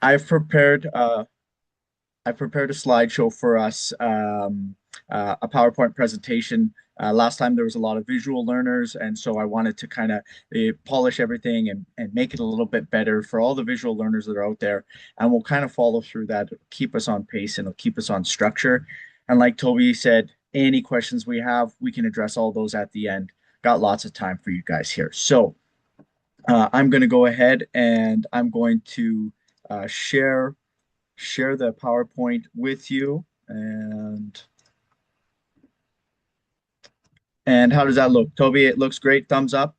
I've prepared I prepared a slideshow for us, a PowerPoint presentation. Last time there was a lot of visual learners, and so I wanted to kind of polish everything and make it a little bit better for all the visual learners that are out there. And we'll kind of follow through that, it'll keep us on pace and it'll keep us on structure. And like Toby said, any questions we have, we can address all those at the end. Got lots of time for you guys here. So I'm going to go ahead and I'm going to share the PowerPoint with you. And how does that look? Toby, it looks great. Thumbs up.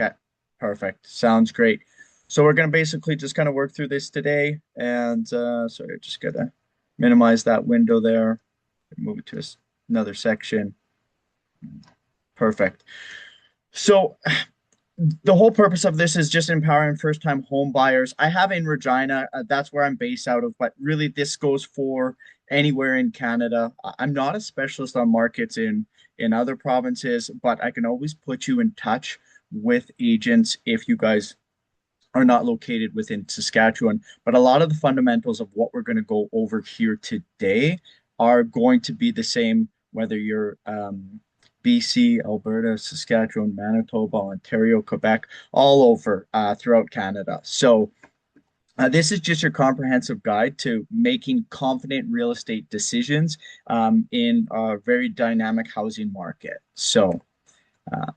Okay, perfect. Sounds great. So we're going to basically just kind of work through this today. And sorry, just gotta minimize that window there. Move it to another section. Perfect. So the whole purpose of this is just empowering first-time home buyers. I have in Regina, that's where I'm based out of, but really this goes for anywhere in Canada. I'm not a specialist on markets in other provinces, but I can always put you in touch with agents if you guys are not located within Saskatchewan. But a lot of the fundamentals of what we're going to go over here today are going to be the same whether you're BC, Alberta, Saskatchewan, Manitoba, Ontario, Quebec, all over throughout Canada. So this is just your comprehensive guide to making confident real estate decisions in a very dynamic housing market. Uh,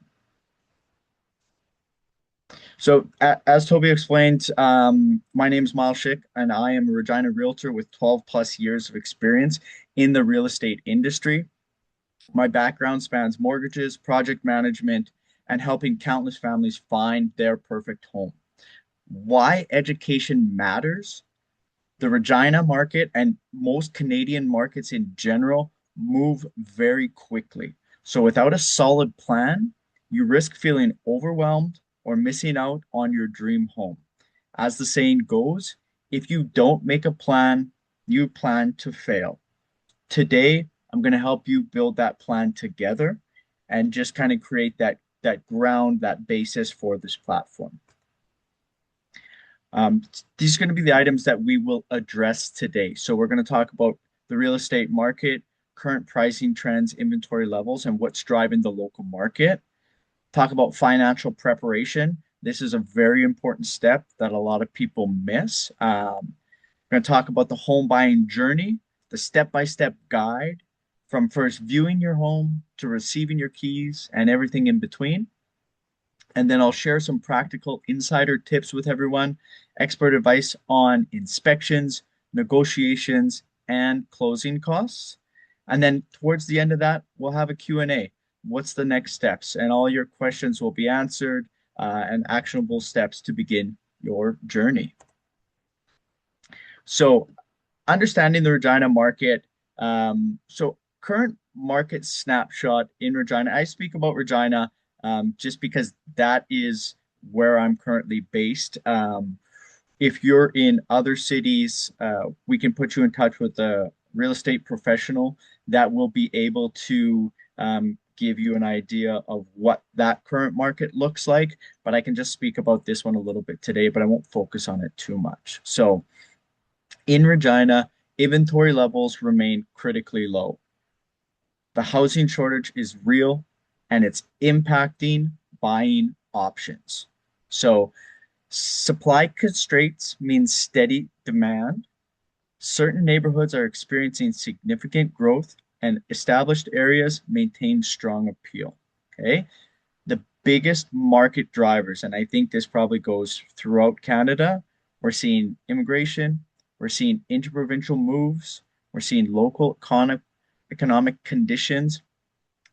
as Toby explained, my name is Myles Schick, and I am a Regina realtor with 12 plus years of experience in the real estate industry. My background spans mortgages, project management, and helping countless families find their perfect home. Why education matters? The Regina market and most Canadian markets in general move very quickly. So without a solid plan, you risk feeling overwhelmed or missing out on your dream home. As the saying goes, if you don't make a plan, you plan to fail. Today, I'm going to help you build that plan together and just kind of create that ground, that basis for this platform. These are going to be the items that we will address today. So we're going to talk about the real estate market, current pricing trends, inventory levels, and what's driving the local market. Talk about financial preparation. This is a very important step that a lot of people miss. We're going to talk about the home buying journey, the step-by-step guide from first viewing your home to receiving your keys and everything in between. And then I'll share some practical insider tips with everyone, expert advice on inspections, negotiations, and closing costs. And then towards the end of that, we'll have a Q&A. What's the next steps? And all your questions will be answered and actionable steps to begin your journey. So understanding the Regina market. So current market snapshot in Regina. I speak about Regina just because that is where I'm currently based. If you're in other cities, we can put you in touch with a real estate professional that will be able to give you an idea of what that current market looks like. But I can just speak about this one a little bit today, but I won't focus on it too much. So in Regina, inventory levels remain critically low. The housing shortage is real and it's impacting buying options. So, supply constraints means steady demand. Certain neighborhoods are experiencing significant growth, and established areas maintain strong appeal. Okay. The biggest market drivers, and I think this probably goes throughout Canada, we're seeing immigration, we're seeing interprovincial moves, we're seeing local economic conditions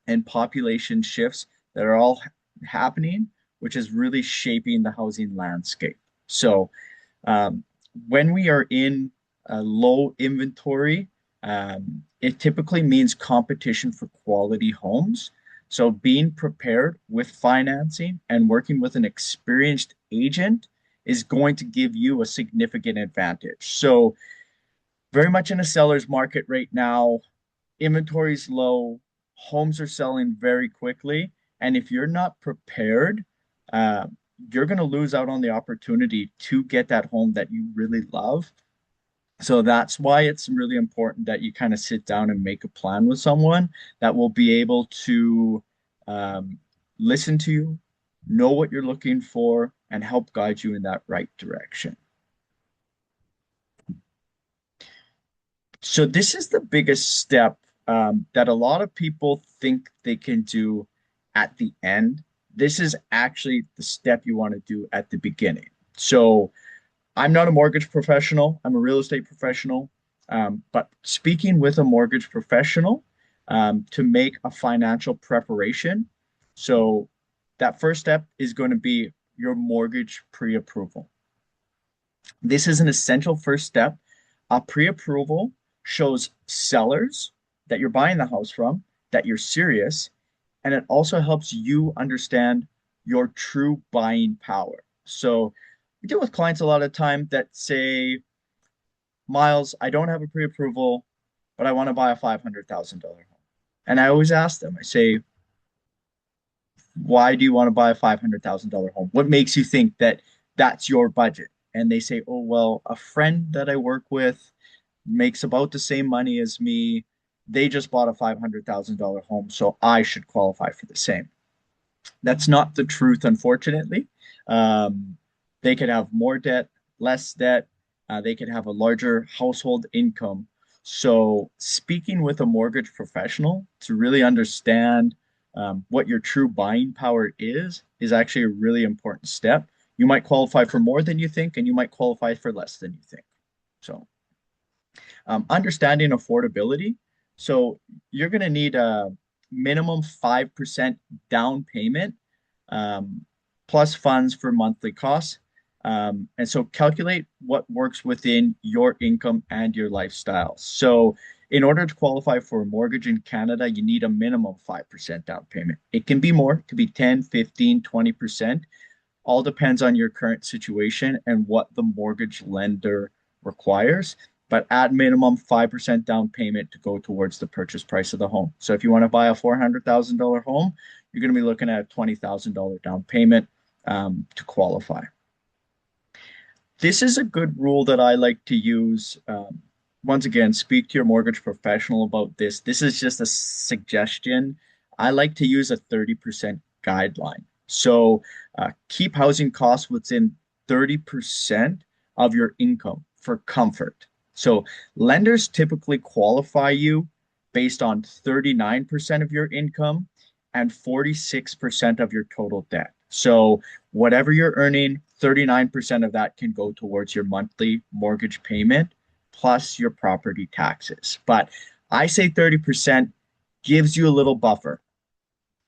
and population shifts that are all happening, which is really shaping the housing landscape. So um, when we are in a low inventory, it typically means competition for quality homes. So being prepared with financing and working with an experienced agent is going to give you a significant advantage. So very much in a seller's market right now. Inventory is low, homes are selling very quickly, and if you're not prepared, you're going to lose out on the opportunity to get that home that you really love. So that's why it's really important that you kind of sit down and make a plan with someone that will be able to um, listen to you, know what you're looking for, and help guide you in that right direction. So this is the biggest step that a lot of people think they can do at the end. This is actually the step you want to do at the beginning. So I'm not a mortgage professional. I'm a real estate professional. But speaking with a mortgage professional to make a financial preparation. So that first step is going to be your mortgage pre-approval. This is an essential first step. A pre-approval shows sellers that you're buying the house from, that you're serious, and it also helps you understand your true buying power. So we deal with clients a lot of time that say, Miles, I don't have a pre-approval, but I want to buy a $500,000 home. And I always ask them, I say, why do you want to buy a $500,000 home? What makes you think that that's your budget? And they say, oh, well, a friend that I work with makes about the same money as me. They just bought a $500,000 home, so I should qualify for the same. That's not the truth, unfortunately. Um, they could have more debt, less debt. They could have a larger household income. So, speaking with a mortgage professional to really understand what your true buying power is actually a really important step. You might qualify for more than you think, and you might qualify for less than you think. So, understanding affordability. So you're going to need a minimum 5% down payment um, plus funds for monthly costs. And so calculate what works within your income and your lifestyle. So in order to qualify for a mortgage in Canada, you need a minimum 5% down payment. It can be more, it could be 10, 15, 20%. All depends on your current situation and what the mortgage lender requires. But at minimum, 5% down payment to go towards the purchase price of the home. So if you want to buy a $400,000 home, you're going to be looking at a $20,000 down payment to qualify. This is a good rule that I like to use. Once again, speak to your mortgage professional about this. This is just a suggestion. I like to use a 30% guideline. So keep housing costs within 30% of your income for comfort. So lenders typically qualify you based on 39% of your income and 46% of your total debt. So whatever you're earning, 39% of that can go towards your monthly mortgage payment plus your property taxes. But I say 30% gives you a little buffer.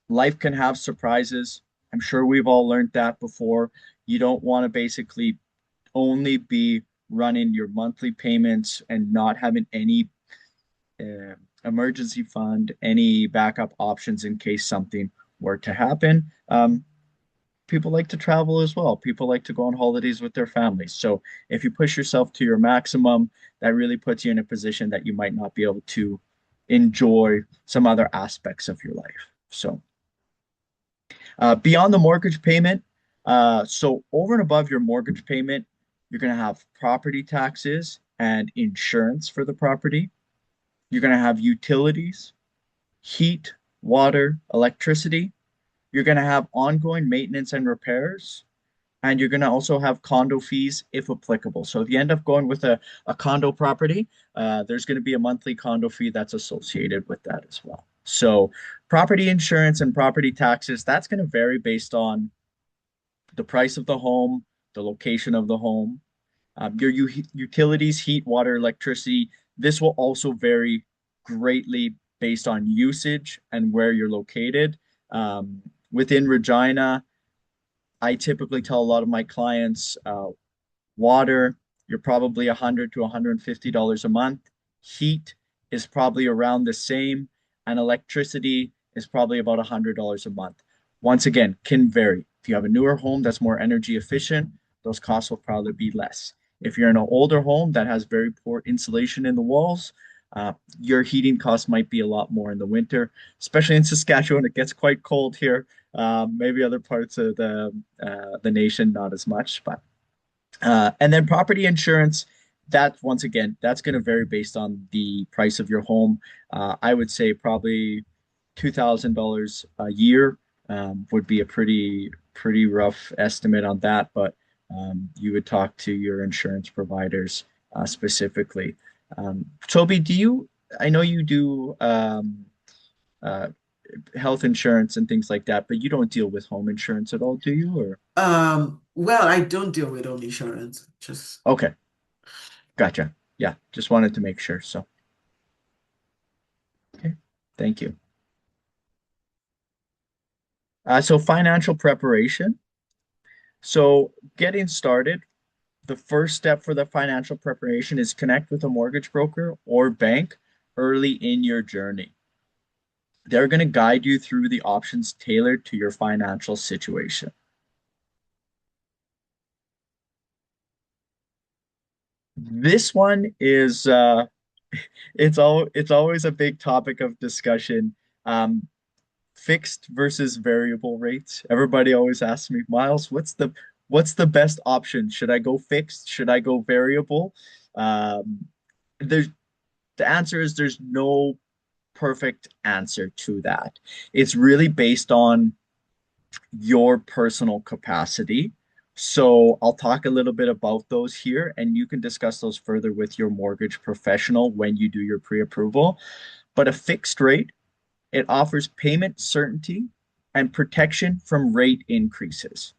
Life can have surprises. I'm sure we've all learned that before. You don't want to basically only be running your monthly payments and not having any uh, emergency fund, any backup options in case something were to happen. People like to travel as well. People like to go on holidays with their families. So if you push yourself to your maximum, that really puts you in a position that you might not be able to enjoy some other aspects of your life. So beyond the mortgage payment, so over and above your mortgage payment, you're going to have property taxes and insurance for the property. You're going to have utilities, heat, water, electricity. You're going to have ongoing maintenance and repairs. And you're going to also have condo fees if applicable. So if you end up going with a condo property, there's going to be a monthly condo fee that's associated with that as well. So property insurance and property taxes, that's going to vary based on the price of the home, the location of the home, your utilities, heat, water, electricity. This will also vary greatly based on usage and where you're located. Within Regina, I typically tell a lot of my clients water, you're probably 100 to $150 a month. Heat is probably around the same, and electricity is probably about $100 a month. Once again, can vary. If you have a newer home that's more energy efficient, those costs will probably be less. If you're in an older home that has very poor insulation in the walls, Uh, your heating costs might be a lot more in the winter, especially in Saskatchewan. It gets quite cold here. Maybe other parts of the nation, not as much, but and then property insurance, that once again, that's going to vary based on the price of your home. I would say probably $2,000 a year would be a pretty rough estimate on that, but you would talk to your insurance providers specifically. Toby, I know you do uh, health insurance and things like that, but you don't deal with home insurance at all, do you? Or Well, I don't deal with home insurance. Just okay, gotcha. Yeah, just wanted to make sure. So, okay, thank you. So financial preparation. So getting started, the first step for the financial preparation is connect with a mortgage broker or bank early in your journey. They're going to guide you through the options tailored to your financial situation. This one is it's always a big topic of discussion. Um, Fixed versus variable rates. Everybody always asks me, Miles, what's the best option? Should I go fixed? Should I go variable? Um, there's the answer is there's no perfect answer to that. It's really based on your personal capacity. So I'll talk a little bit about those here, and you can discuss those further with your mortgage professional when you do your pre-approval. But a fixed rate, it offers payment certainty and protection from rate increases.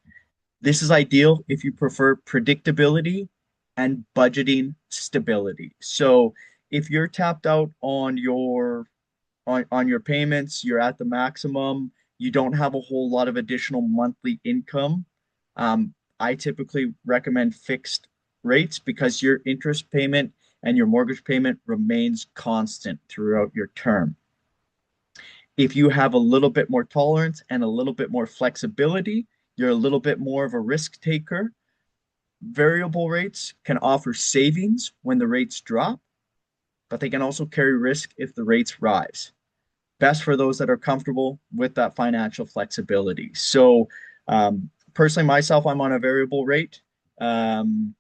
This is ideal if you prefer predictability and budgeting stability. So if you're tapped out on your payments, you're at the maximum, you don't have a whole lot of additional monthly income, I typically recommend fixed rates because your interest payment and your mortgage payment remains constant throughout your term. If you have a little bit more tolerance and a little bit more flexibility, you're a little bit more of a risk taker. Variable rates can offer savings when the rates drop, but they can also carry risk if the rates rise. Best for those that are comfortable with that financial flexibility. So, personally, myself, I'm on a variable rate. Um,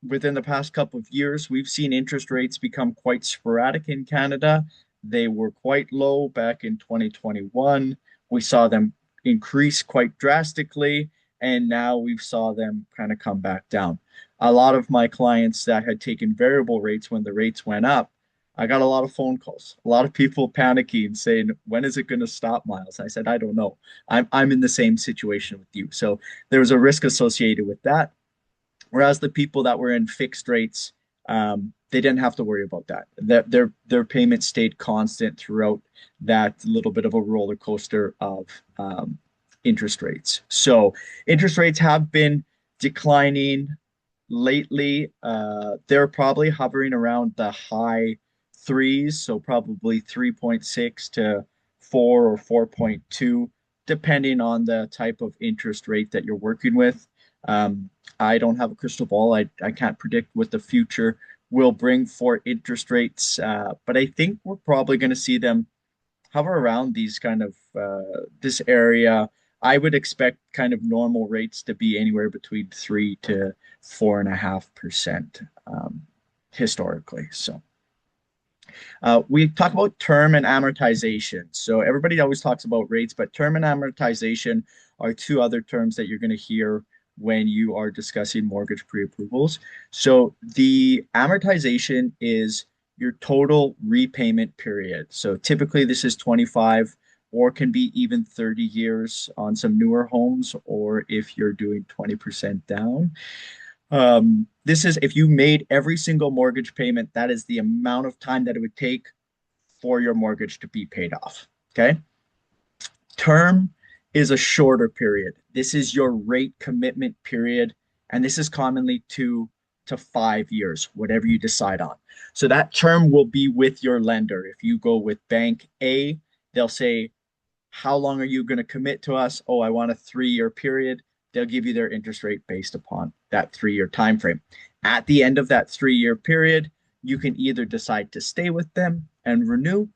Within the past couple of years, we've seen interest rates become quite sporadic in Canada. They were quite low back in 2021. We saw them increase quite drastically, and now we've saw them kind of come back down. A lot of my clients that had taken variable rates when the rates went up, I got a lot of phone calls, a lot of people panicking, saying, "When is it going to stop, Miles?" I said, "I don't know. I'm in the same situation with you." So there was a risk associated with that. Whereas the people that were in fixed rates, they didn't have to worry about that. Their payment stayed constant throughout that little bit of a roller coaster of interest rates. So interest rates have been declining lately. They're probably hovering around the high threes, so probably 3.6 to 4 or 4.2, depending on the type of interest rate that you're working with. I don't have a crystal ball. I can't predict what the future will bring for interest rates, but I think we're probably going to see them hover around these kind of this area. I would expect kind of normal rates to be anywhere between 3 to 4.5% historically. So we talk about term and amortization. So everybody always talks about rates, but term and amortization are two other terms that you're going to hear when you are discussing mortgage pre-approvals. So the amortization is your total repayment period. So typically this is 25 or can be even 30 years on some newer homes, or if you're doing 20% down. This is if you made every single mortgage payment, that is the amount of time that it would take for your mortgage to be paid off. Okay. Term is a shorter period. This is your rate commitment period, and this is commonly 2 to 5 years, whatever you decide on. So that term will be with your lender. If you go with bank A, they'll say, how long are you going to commit to us? Oh, I want a 3 year period. They'll give you their interest rate based upon that 3 year time frame. At the end of that 3 year period, you can either decide to stay with them and renew,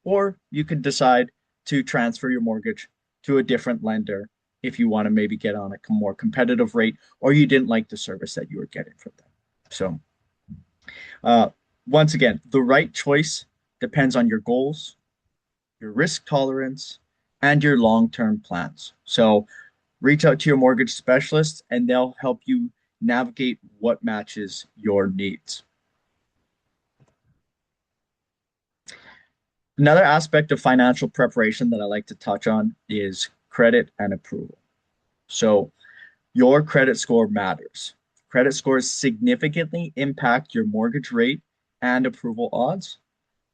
or you can decide to transfer your mortgage to a different lender if you want to maybe get on a more competitive rate or you didn't like the service that you were getting from them. So, uh, once again, the right choice depends on your goals, your risk tolerance, and your long term plans. So, reach out to your mortgage specialist and they'll help you navigate what matches your needs. Another aspect of financial preparation that I like to touch on is credit and approval. So, your credit score matters. Credit scores significantly impact your mortgage rate and approval odds.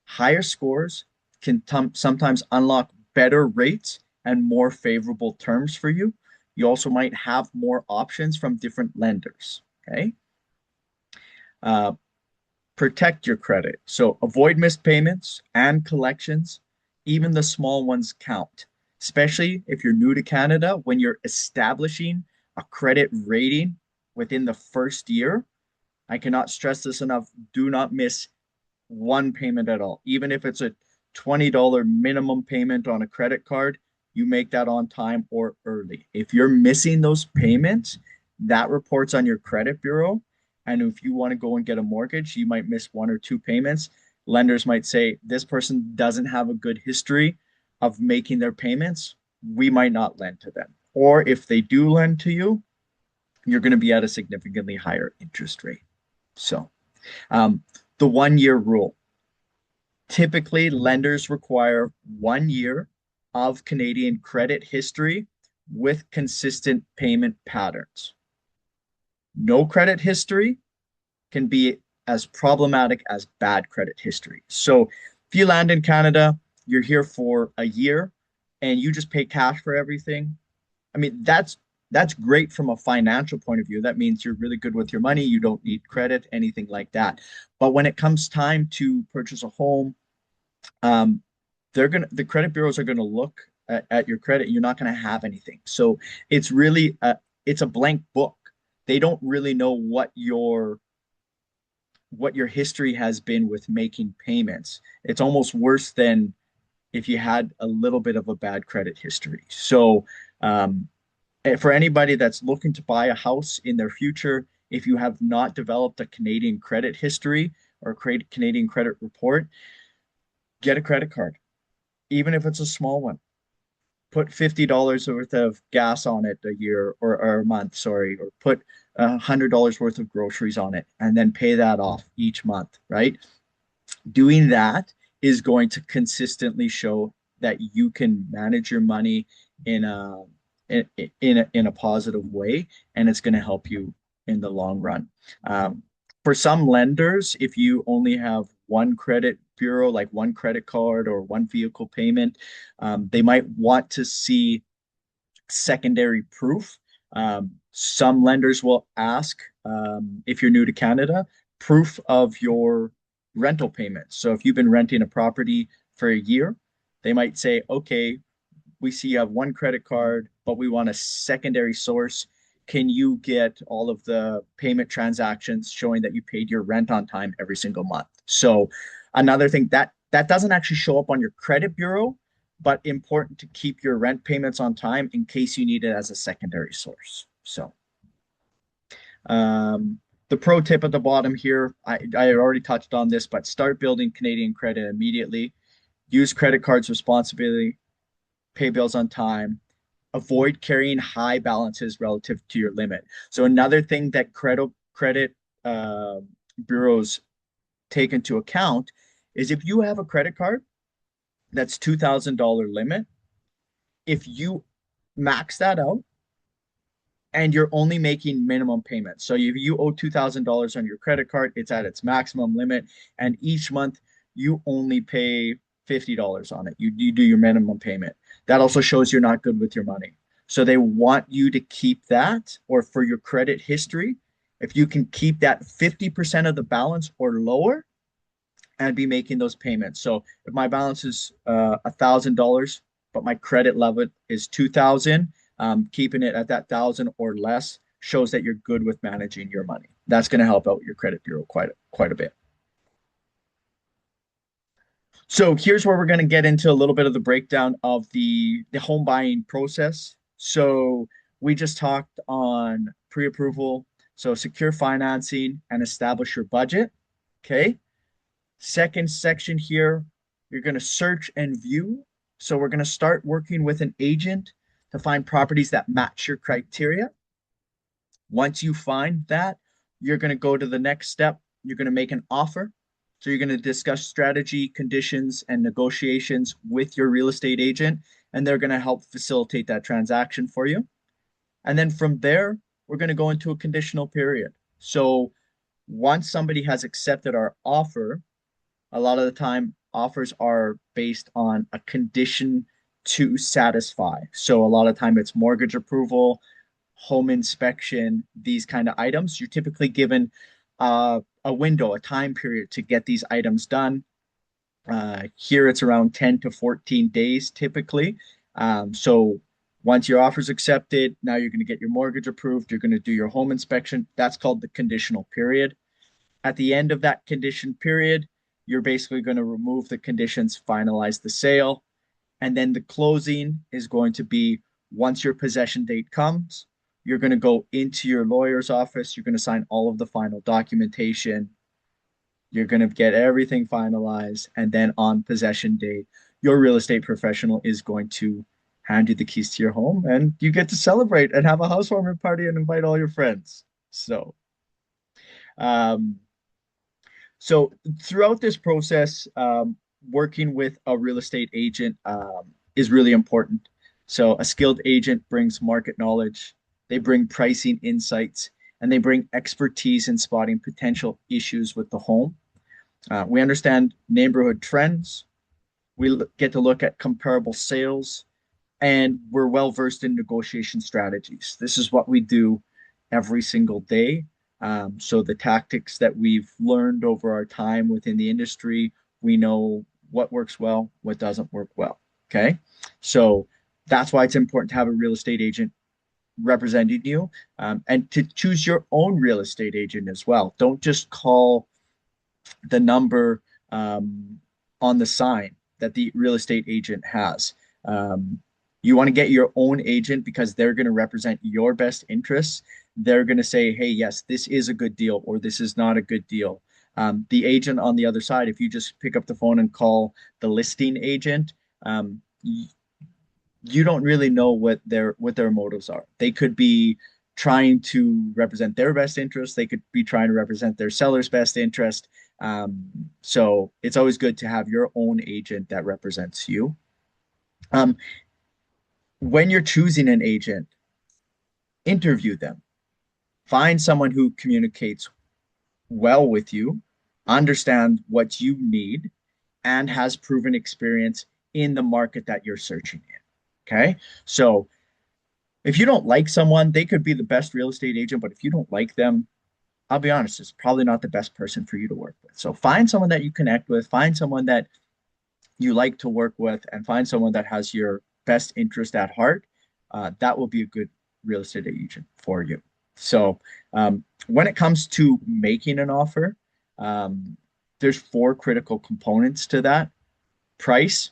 Higher scores can sometimes unlock better rates and more favorable terms for you. You also might have more options from different lenders. Okay. Uh, Protect your credit. So avoid missed payments and collections. Even the small ones count, especially if you're new to Canada. When you're establishing a credit rating within the first year, I cannot stress this enough. Do not miss one payment at all. Even if it's a $20 minimum payment on a credit card, you make that on time or early. If you're missing those payments, that reports on your credit bureau. And if you want to go and get a mortgage, you might miss one or two payments. Lenders might say, this person doesn't have a good history of making their payments. We might not lend to them. Or if they do lend to you, you're going to be at a significantly higher interest rate. So, um, the 1 year rule. Typically, lenders require 1 year of Canadian credit history with consistent payment patterns. No credit history can be as problematic as bad credit history. So if you land in Canada, you're here for a year and you just pay cash for everything. I mean, that's great from a financial point of view. That means you're really good with your money. You don't need credit, anything like that. But when it comes time to purchase a home, um, the credit bureaus are gonna look at your credit. You're not gonna have anything. So it's really it's a blank book. They don't really know what your history has been with making payments. It's almost worse than if you had a little bit of a bad credit history. So, for anybody that's looking to buy a house in their future, if you have not developed a Canadian credit history or create Canadian credit report, get a credit card, even if it's a small one. Put $50 worth of gas on it a year or a month, sorry, or put $100 worth of groceries on it and then pay that off each month, right? Doing that is going to consistently show that you can manage your money in a in a positive way, and it's going to help you in the long run. For some lenders, if you only have one credit bureau, like one credit card or one vehicle payment, they might want to see secondary proof. Some lenders will ask, if you're new to Canada, proof of your rental payments. So if you've been renting a property for a year, they might say, okay, we see you have one credit card, but we want a secondary source. Can you get all of the payment transactions showing that you paid your rent on time every single month? So another thing that doesn't actually show up on your credit bureau, but important to keep your rent payments on time in case you need it as a secondary source. So, um, the pro tip at the bottom here, I already touched on this, but start building Canadian credit immediately. Use credit cards responsibly, pay bills on time, avoid carrying high balances relative to your limit. So another thing that credit uh, bureaus take into account is if you have a credit card that's $2,000 limit, if you max that out and you're only making minimum payments. So if you owe $2,000 on your credit card, it's at its maximum limit. And each month you only pay $50 on it. You do your minimum payment. That also shows you're not good with your money. So they want you to keep that, or for your credit history, if you can keep that 50% of the balance or lower and be making those payments. So if my balance is $1,000, but my credit level is 2,000, keeping it at that thousand or less shows that you're good with managing your money. That's going to help out your credit bureau quite a bit. So here's where we're going to get into a little bit of the breakdown of the home buying process. So we just talked on pre-approval, so secure financing and establish your budget. Okay. Second section here, you're going to search and view. So we're going to start working with an agent to find properties that match your criteria. Once you find that, you're going to go to the next step. You're going to make an offer. So you're going to discuss strategy, conditions, and negotiations with your real estate agent, and they're going to help facilitate that transaction for you. And then from there, we're going to go into a conditional period. So once somebody has accepted our offer, a lot of the time offers are based on a condition to satisfy. So a lot of time it's mortgage approval, home inspection, these kind of items. You're typically given a window, a time period to get these items done. Here it's around 10 to 14 days typically. So once your offer's accepted, now you're going to get your mortgage approved. You're going to do your home inspection. That's called the conditional period. At the end of that condition period, you're basically going to remove the conditions, finalize the sale, and then the closing is going to be once your possession date comes, you're going to go into your lawyer's office, you're going to sign all of the final documentation, you're going to get everything finalized, and then on possession date, your real estate professional is going to hand you the keys to your home and you get to celebrate and have a housewarming party and invite all your friends. Um, So throughout this process, working with a real estate agent is really important. So a skilled agent brings market knowledge, they bring pricing insights, and they bring expertise in spotting potential issues with the home. We understand neighborhood trends. We get to look at comparable sales, and we're well versed in negotiation strategies. This is what we do every single day. So the tactics that we've learned over our time within the industry, we know what works well, what doesn't work well. Okay. So that's why it's important to have a real estate agent representing you, and to choose your own real estate agent as well. Don't just call the number on the sign that the real estate agent has. Um, you want to get your own agent because they're going to represent your best interests. They're going to say, hey, yes, this is a good deal or this is not a good deal. The agent on the other side, if you just pick up the phone and call the listing agent, you don't really know what their motives are. They could be trying to represent their best interest. They could be trying to represent their seller's best interest. So it's always good to have your own agent that represents you. Um, when you're choosing an agent, interview them. Find someone who communicates well with you, understand what you need, and has proven experience in the market that you're searching in. Okay. So if you don't like someone, they could be the best real estate agent, but if you don't like them, I'll be honest, it's probably not the best person for you to work with. So find someone that you connect with, find someone that you like to work with, and find someone that has your best interest at heart. That will be a good real estate agent for you. So when it comes to making an offer, um, there's four critical components to that: price,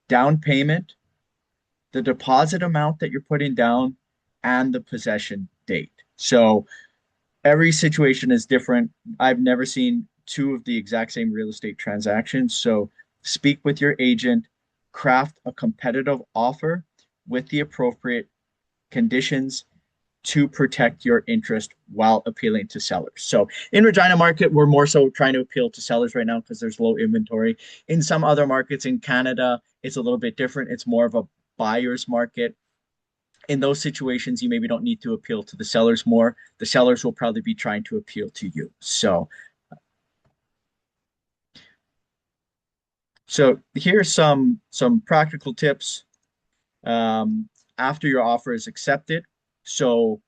down payment, the deposit amount that you're putting down, and the possession date. So every situation is different. I've never seen two of the exact same real estate transactions. So speak with your agent, craft a competitive offer with the appropriate conditions to protect your interest while appealing to sellers. So in Regina market, we're more so trying to appeal to sellers right now because there's low inventory. In some other markets in Canada, it's a little bit different. It's more of a buyer's market. In those situations, you maybe don't need to appeal to the sellers more. The sellers will probably be trying to appeal to you. So here's some practical tips um, after your offer is accepted. So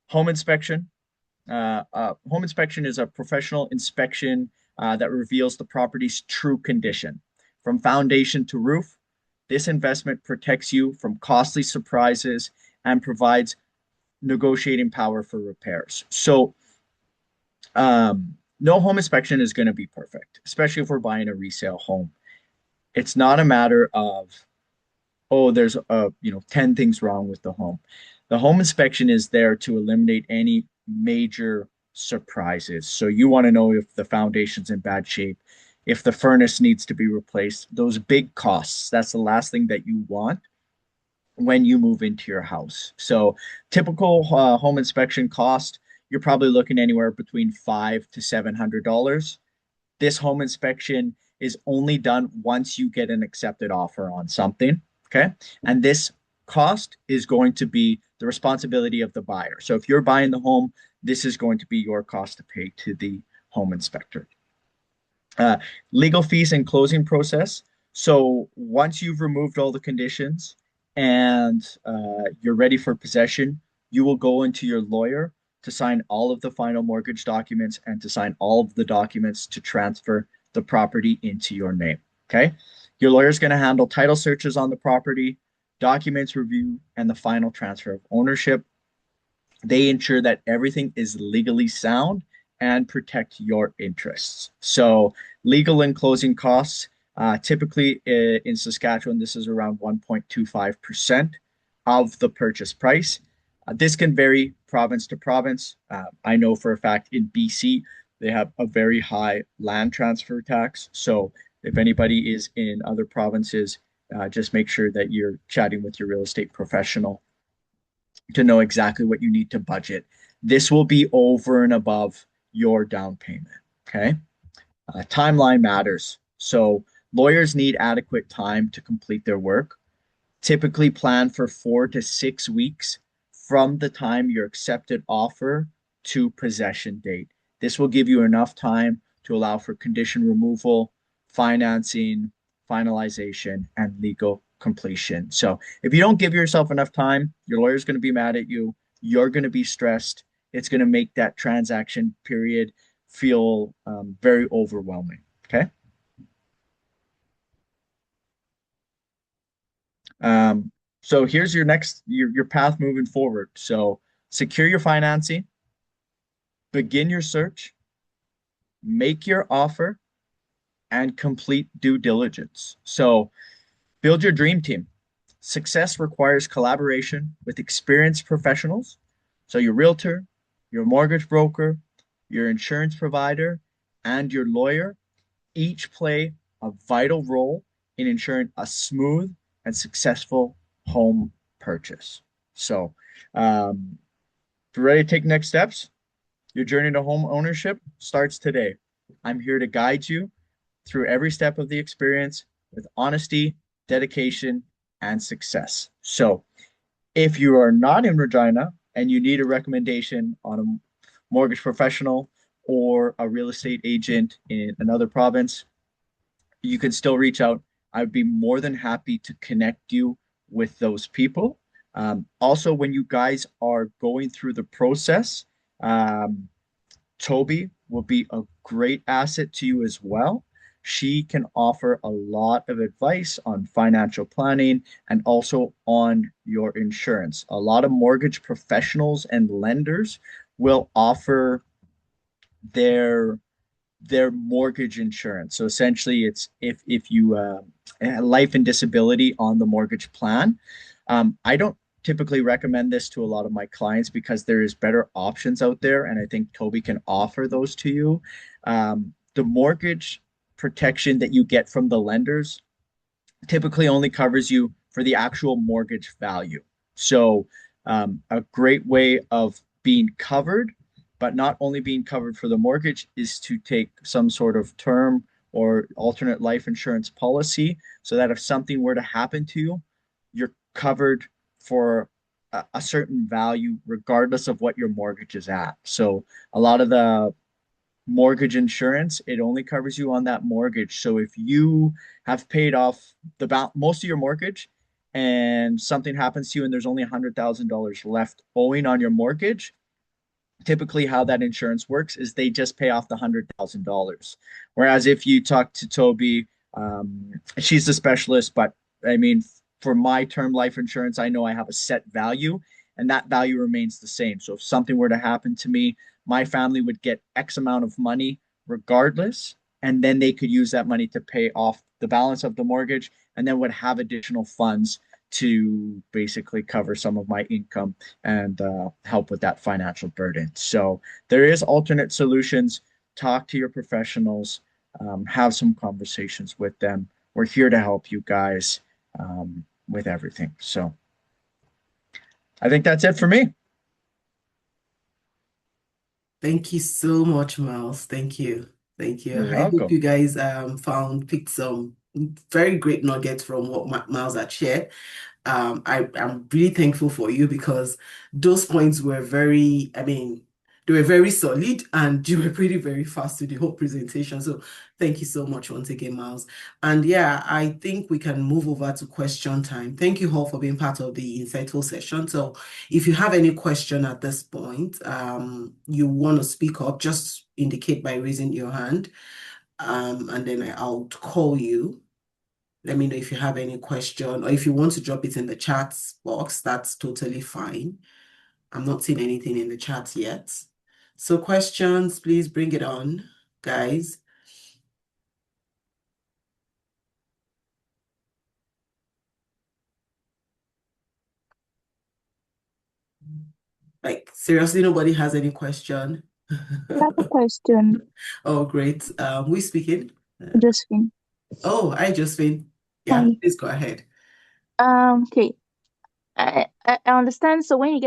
home inspection. Home inspection is a professional inspection that reveals the property's true condition, from foundation to roof. This investment protects you from costly surprises and provides negotiating power for repairs. So, no home inspection is going to be perfect, especially if we're buying a resale home. It's not a matter of, oh, there's 10 things wrong with the home. The home inspection is there to eliminate any major surprises. So you want to know if the foundation's in bad shape, if the furnace needs to be replaced, those big costs. That's the last thing that you want when you move into your house. So typical home inspection cost, you're probably looking anywhere between $500 to $700. This home inspection is only done once you get an accepted offer on something. Okay. And this cost is going to be the responsibility of the buyer. So if you're buying the home, this is going to be your cost to pay to the home inspector. Uh, Legal fees and closing process. So once you've removed all the conditions and you're ready for possession, you will go into your lawyer to sign all of the final mortgage documents and to sign all of the documents to transfer the property into your name. Okay. Your lawyer is going to handle title searches on the property, documents review, and the final transfer of ownership. They ensure that everything is legally sound and protect your interests. So, legal and closing costs, typically in Saskatchewan, this is around 1.25% of the purchase price. This can vary province to province. I know for a fact in BC, they have a very high land transfer tax. So, if anybody is in other provinces, just make sure that you're chatting with your real estate professional to know exactly what you need to budget. This will be over and above your down payment. Okay. Timeline matters. So lawyers need adequate time to complete their work. Typically plan for 4 to 6 weeks from the time your accepted offer to possession date. This will give you enough time to allow for condition removal, financing, finalization, and legal completion. So if you don't give yourself enough time, your lawyer's going to be mad at you. You're going to be stressed. It's going to make that transaction period feel very overwhelming. Okay. Um, so here's your path moving forward. So secure your financing, begin your search, make your offer, and complete due diligence. So build your dream team. Success requires collaboration with experienced professionals. So your realtor, your mortgage broker, your insurance provider, and your lawyer each play a vital role in ensuring a smooth and successful home purchase. So, if you're ready to take next steps, your journey to home ownership starts today. I'm here to guide you through every step of the experience with honesty, dedication, and success. So, if you are not in Regina and you need a recommendation on a mortgage professional or a real estate agent in another province, you can still reach out. I'd be more than happy to connect you with those people. Also, when you guys are going through the process, um, Toby will be a great asset to you as well. She can offer a lot of advice on financial planning and also on your insurance. A lot of mortgage professionals and lenders will offer their mortgage insurance. So essentially, it's if you life and disability on the mortgage plan. I don't typically recommend this to a lot of my clients because there is better options out there, and I think Toby can offer those to you. The mortgage protection that you get from the lenders typically only covers you for the actual mortgage value. So, a great way of being covered, but not only being covered for the mortgage, is to take some sort of term or alternate life insurance policy so that if something were to happen to you, you're covered for a certain value, regardless of what your mortgage is at. So, a lot of the mortgage insurance, it only covers you on that mortgage. So if you have paid off most of your mortgage and something happens to you and there's only $100,000 left owing on your mortgage, typically how that insurance works is they just pay off the $100,000. Whereas if you talk to Toby, she's the specialist, but I mean, for my term life insurance, I know I have a set value and that value remains the same. So if something were to happen to me, my family would get X amount of money regardless, and then they could use that money to pay off the balance of the mortgage, and then would have additional funds to basically cover some of my income and help with that financial burden. So there is alternate solutions. Talk to your professionals, have some conversations with them. We're here to help you guys with everything. So I think that's it for me. Thank you so much, Miles. Thank you. Thank you. You're I hope welcome. you guys picked some very great nuggets from what Miles had shared. I'm really thankful for you because those points were very, I mean, they were very solid and you were pretty very fast with the whole presentation. So thank you so much once again, Miles. And yeah, I think we can move over to question time. Thank you all for being part of the insightful session. So if you have any question at this point, you want to speak up, just indicate by raising your hand. And then I'll call you. Let me know if you have any question or if you want to drop it in the chat box, that's totally fine. I'm not seeing anything in the chat yet. So questions, please bring it on, guys. Like, seriously, nobody has any question? I have a question, Oh, great. Who is speaking? Josephine. Oh, hi, Josephine. Yeah, Hi. please go ahead. Okay. I understand. So when you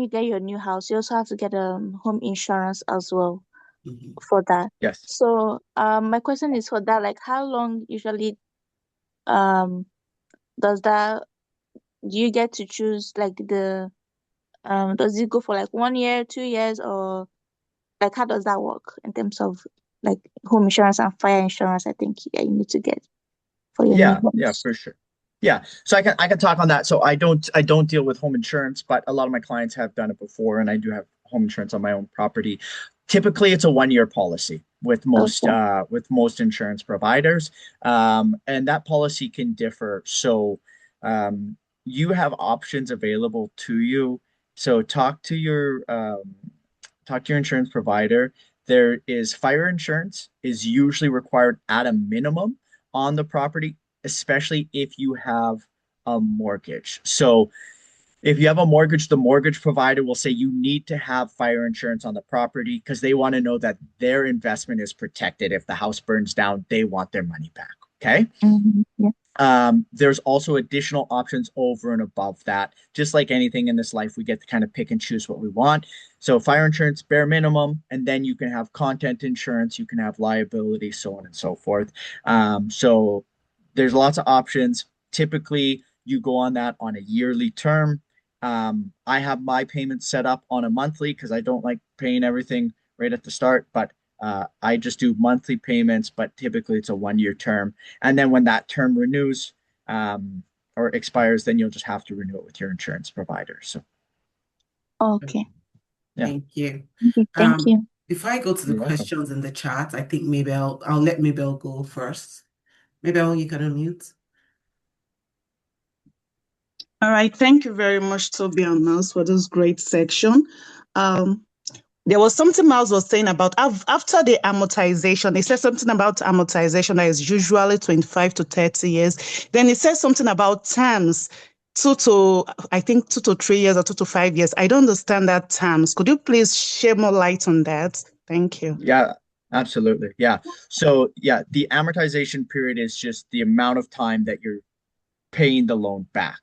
get your new house, you also have to get home insurance as well Mhm. for that. Yes. So my question is for that, like how long usually um does that do you get to choose like the does it go for like 1 year, 2 years, or like how does that work in terms of like home insurance and fire insurance? I think you need to get for your new Yeah, homes. for sure. Yeah. So I can talk on that. So I don't deal with home insurance, but a lot of my clients have done it before, and I do have home insurance on my own property. Typically, it's a 1 year policy Okay. with most insurance providers, and that policy can differ. So you have options available to you. So talk to your insurance provider. There is fire insurance is usually required at a minimum on the property, especially if you have a mortgage. So if you have a mortgage, the mortgage provider will say you need to have fire insurance on the property because they want to know that their investment is protected. If the house burns down, they want their money back. Okay. Yeah. There's also additional options over and above that. Just like anything in this life, we get to kind of pick and choose what we want. So, fire insurance, bare minimum, and then you can have content insurance, you can have liability, so on and so forth. So, there's lots of options. Typically, you go on that on a yearly term. I have my payments set up on a monthly because I don't like paying everything right at the start, but I just do monthly payments, but typically it's a 1 year term. And then when that term renews or expires, then you'll just have to renew it with your insurance provider. So, Okay. yeah, Thank you. Okay. Thank Um, you. Before I go to the you're welcome. questions in the chat, I think maybe I'll let Mabel go first. Mabel, you can unmute. All right, thank you very much, Toby and Miles, for this great section. Um, there was something Miles was saying about after the amortization. He said something about amortization that is usually 25 to 30 years. Then he said something about terms, I think 2 to 3 years or 2 to 5 years. I don't understand that terms. Could you please shed more light on that? Thank you. Yeah, absolutely. Yeah. So, yeah, the amortization period is just the amount of time that you're paying the loan back.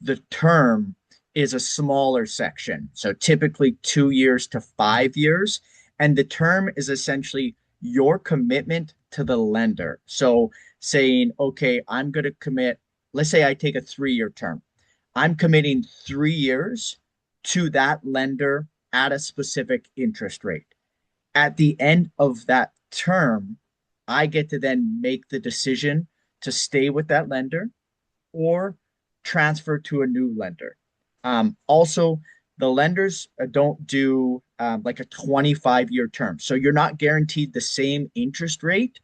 The term is a smaller section, so typically 2 years to 5 years. And the term is essentially your commitment to the lender. So saying, okay, I'm going to commit, let's say I take a 3 year term. I'm committing 3 years to that lender at a specific interest rate. At the end of that term, I get to then make the decision to stay with that lender or transfer to a new lender. Also, the lenders don't do like a 25-year term. So you're not guaranteed the same interest rate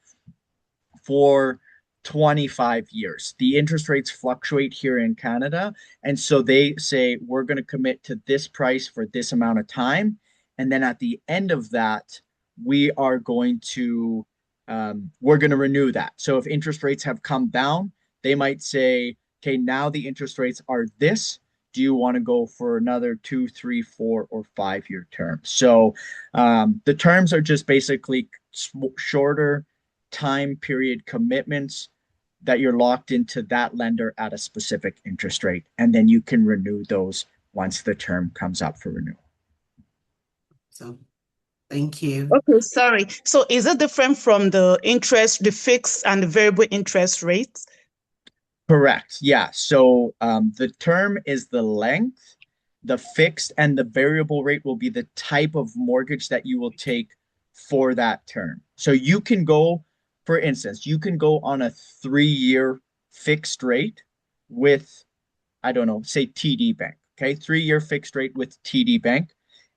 for 25 years. The interest rates fluctuate here in Canada. And so they say, we're going to commit to this price for this amount of time. And then at the end of that, we are going to we're going to renew that. So if interest rates have come down, they might say, okay, now the interest rates are this. Do you want to go for another 2, 3, 4, or 5 year term? So the terms are just basically shorter time period commitments that you're locked into that lender at a specific interest rate. And then you can renew those once the term comes up for renewal. So thank you. Okay, sorry. So is it different from the fixed and the variable interest rates? Correct. Yeah. So the term is the length, the fixed and the variable rate will be the type of mortgage that you will take for that term. So you can go, for instance, you can go on a 3 year fixed rate with, I don't know, say TD Bank. Okay. 3 year fixed rate with TD Bank.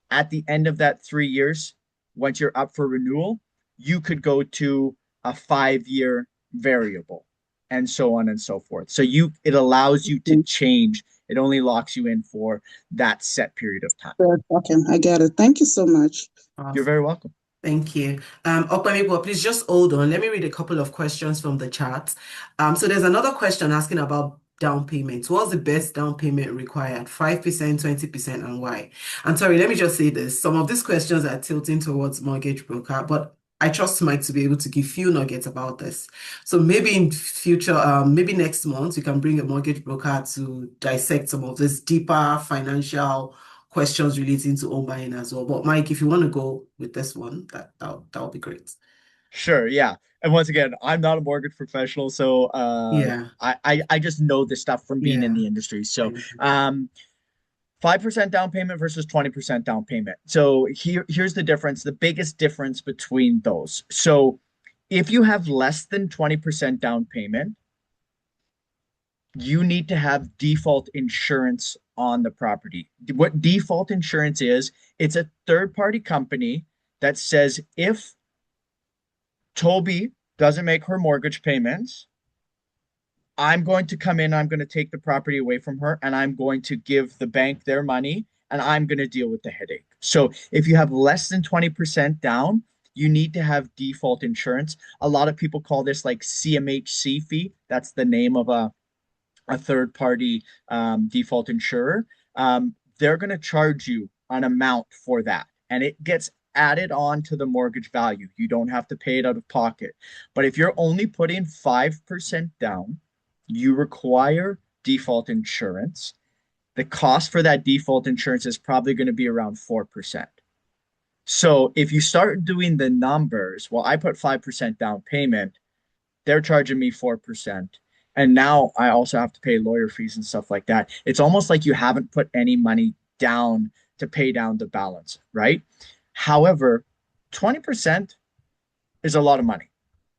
At the end of that 3 years, once you're up for renewal, you could go to a 5 year variable and so on and so forth. So it allows you to change. It only locks you in for that set period of time. Okay, I get it. Thank you so much. You're very welcome. Thank you. Okpemigbo, please just hold on. Let me read a couple of questions from the chat. So there's another question asking about down payments. What's the best down payment required? 5%, 20%, and why? And sorry, let me just say this. Some of these questions are tilting towards mortgage broker, but I trust Mike to be able to give few nuggets about this. So maybe in future, maybe next month, you can bring a mortgage broker to dissect some of this deeper financial questions relating to home buying as well. But Mike, if you want to go with this one, that'll be great. Sure, yeah. And once again, I'm not a mortgage professional, so Yeah, I just know this stuff from being in yeah. the industry. So 5% down payment versus 20% down payment. So here's the difference, the biggest difference between those. So if you have less than 20% down payment, you need to have default insurance on the property. What default insurance is, it's a third-party company that says if Toby doesn't make her mortgage payments, I'm going to come in, I'm going to take the property away from her, and I'm going to give the bank their money, and I'm going to deal with the headache. So if you have less than 20% down, you need to have default insurance. A lot of people call this like CMHC fee. That's the name of a third party default insurer. They're going to charge you an amount for that, and it gets added on to the mortgage value. You don't have to pay it out of pocket. But if you're only putting 5% down, you require default insurance. The cost for that default insurance is probably going to be around 4%. So if you start doing the numbers, well, I put 5% down payment, they're charging me 4%. And now I also have to pay lawyer fees and stuff like that. It's almost like you haven't put any money down to pay down the balance, right? However, 20% is a lot of money.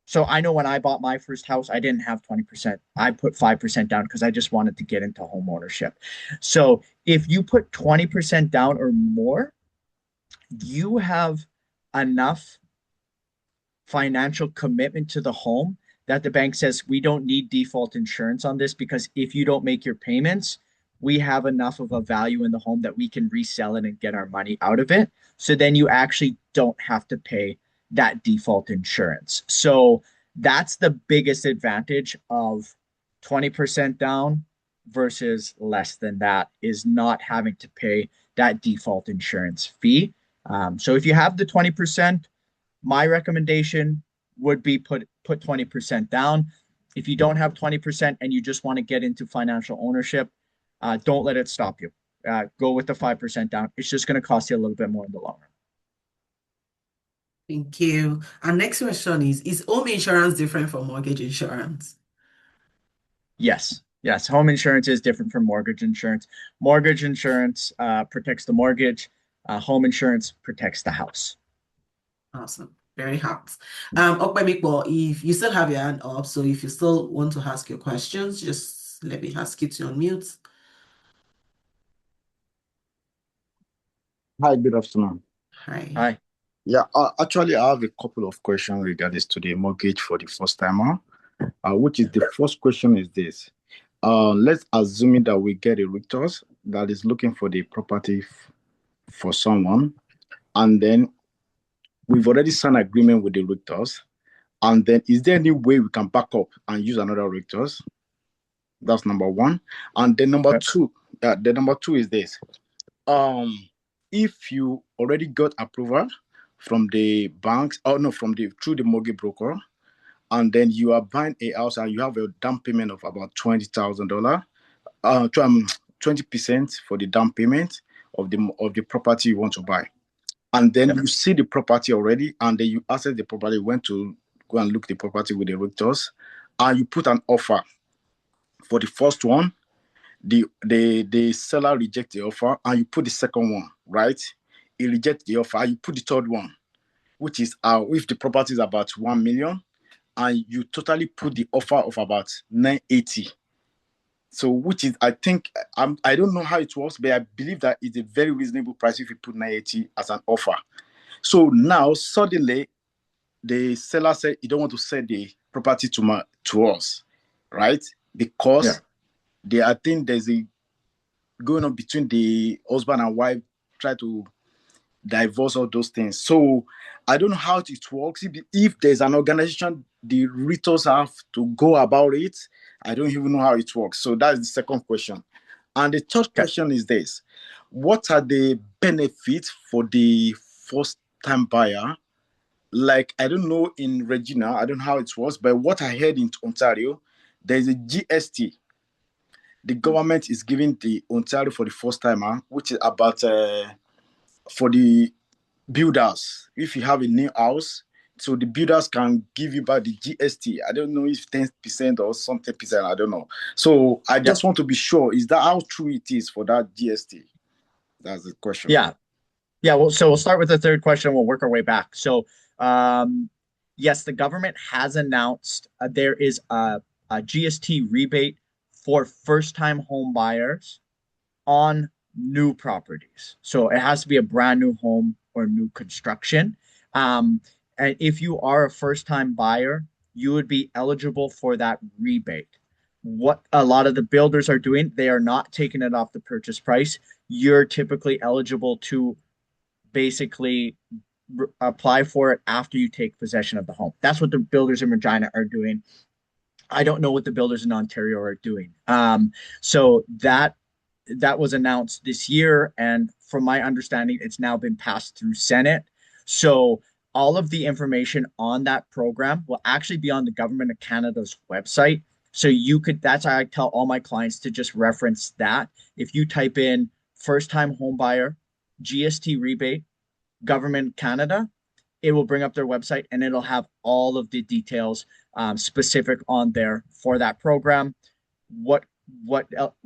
So I know when I bought my first house, I didn't have 20%. I put 5% down because I just wanted to get into home ownership. So if you put 20% down or more, you have enough financial commitment to the home that the bank says we don't need default insurance on this, because if you don't make your payments, we have enough of a value in the home that we can resell it and get our money out of it. So then you actually don't have to pay that default insurance. So that's the biggest advantage of 20% down versus less than that, is not having to pay that default insurance fee. So if you have the 20%, my recommendation would be put 20% down. If you don't have 20% and you just want to get into financial ownership, don't let it stop you. Go with the 5% down. It's just going to cost you a little bit more in the long run. Thank you. Our next question is home insurance different from mortgage insurance? Yes. Yes. Home insurance is different from mortgage insurance. Mortgage insurance protects the mortgage. Home insurance protects the house. Awesome. Very hot. Okpemikbo, if you still have your hand up, so if you still want to ask your questions, just let me ask you to unmute. Hi, good afternoon. Hi. Hi. Yeah, actually, I have a couple of questions regarding to the mortgage for the first timer. Which is the first question is this. Let's assume that we get a realtor that is looking for the property for someone, and then we've already signed agreement with the realtors, And then is there any way we can back up and use another realtors? That's number one. And then number two is this. If you already got approval from the banks, or no, from the through the mortgage broker, and then you are buying a house and you have a down payment of about $20,000, 20% for the down payment of the property you want to buy. And then you see the property already, and then you access the property, went to go and look the property with the realtors, and you put an offer for the first one. The seller rejects the offer, and you put the second one, right? He rejects the offer, you put the third one, which is if the property is about 1 million, and you totally put the offer of about 980. So, which is, I think, I don't know how it works, but I believe that it's a very reasonable price if you put 980 as an offer. So now suddenly the seller said he don't want to sell the property to us, right? Because I think there's a going on between the husband and wife, try to divorce all those things. So I don't know how it works. If there's an organization the realtors have to go about it, I don't even know how it works. So that's the second question. And the third question is this: what are the benefits for the first time buyer? Like, I don't know in Regina, I don't know how it was, but what I heard in Ontario, there's a GST. The government is giving the Ontario for the first timer, which is about for the builders. If you have a new house, so the builders can give you back the GST. I don't know if 10% or something percent. I don't know. So I just want to be sure: is that how true it is for that GST? That's the question. Yeah, well, so we'll start with the third question. We'll work our way back. So, yes, the government has announced there is a GST rebate for first-time home buyers on new properties. So it has to be a brand new home or new construction. Um, and if you are a first-time buyer, you would be eligible for that rebate. What a lot of the builders are doing, they are not taking it off the purchase price. You're typically eligible to basically apply for it after you take possession of the home. That's what the builders in Regina are doing. I don't know what the builders in Ontario are doing. So that was announced this year, and from my understanding, it's now been passed through Senate. So all of the information on that program will actually be on the Government of Canada's website. So you could, that's how I tell all my clients to just reference that. If you type in first time home buyer, GST rebate, Government Canada, it will bring up their website and it'll have all of the details specific on there for that program. What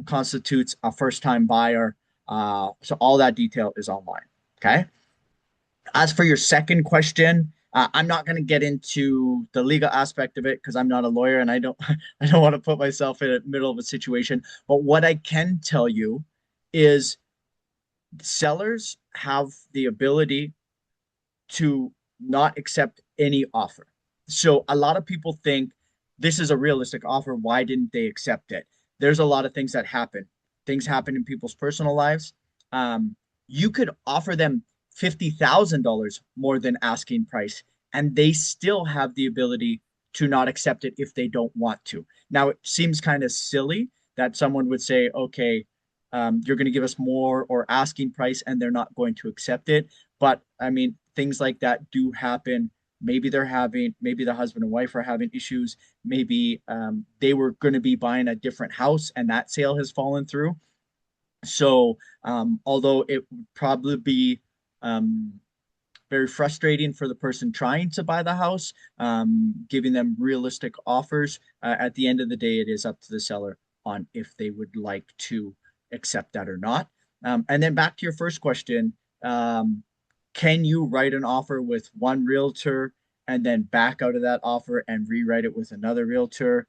constitutes a first time buyer? So all that detail is online. Okay. As for your second question, I'm not going to get into the legal aspect of it because I'm not a lawyer and I don't I don't want to put myself in the middle of a situation. But what I can tell you is sellers have the ability to not accept any offer. So a lot of people think this is a realistic offer. Why didn't they accept it? There's a lot of things that happen. Things happen in people's personal lives. You could offer them $50,000 more than asking price, and they still have the ability to not accept it if they don't want to. Now, it seems kind of silly that someone would say, okay, you're going to give us more or asking price, and they're not going to accept it. But I mean, things like that do happen. Maybe maybe the husband and wife are having issues. Maybe they were going to be buying a different house and that sale has fallen through. So, although it would probably be very frustrating for the person trying to buy the house, giving them realistic offers, at the end of the day, it is up to the seller on if they would like to accept that or not. And then back to your first question, can you write an offer with one realtor and then back out of that offer and rewrite it with another realtor?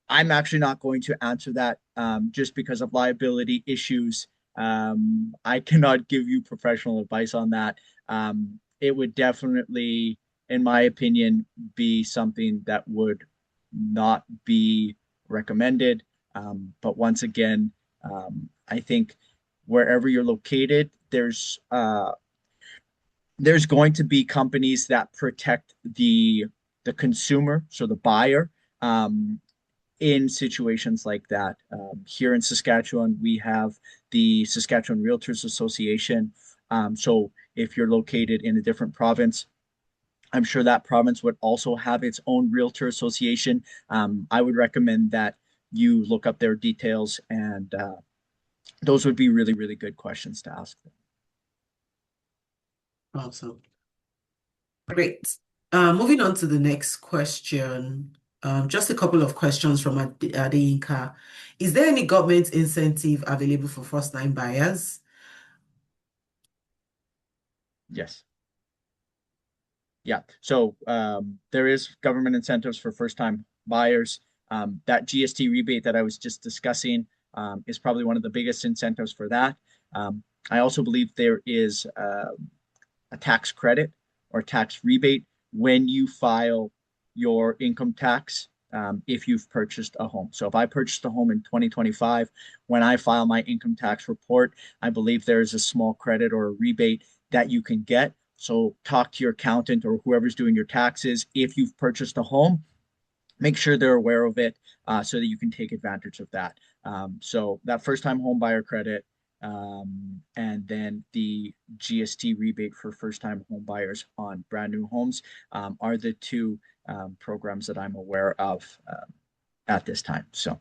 I'm actually not going to answer that just because of liability issues. I cannot give you professional advice on that. It would definitely, in my opinion, be something that would not be recommended. But once again, I think wherever you're located, there's going to be companies that protect the the consumer, so the buyer, in situations like that. Here in Saskatchewan, we have the Saskatchewan Realtors Association. So if you're located in a different province, I'm sure that province would also have its own realtor association. I would recommend that you look up their details, and those would be really, really good questions to ask them. Awesome. Great. Moving on to the next question. Just a couple of questions from Adeyinka. Is there any government incentive available for first-time buyers? Yes. Yeah. So there is government incentives for first-time buyers. That GST rebate that I was just discussing is probably one of the biggest incentives for that. I also believe there is a tax credit or tax rebate when you file your income tax if you've purchased a home. So if I purchased a home in 2025, when I file my income tax report, I believe there is a small credit or a rebate that you can get. So talk to your accountant or whoever's doing your taxes. If you've purchased a home, make sure they're aware of it so that you can take advantage of that. So that first time home buyer credit, and then the GST rebate for first time home buyers on brand new homes are the two programs that I'm aware of at this time. So.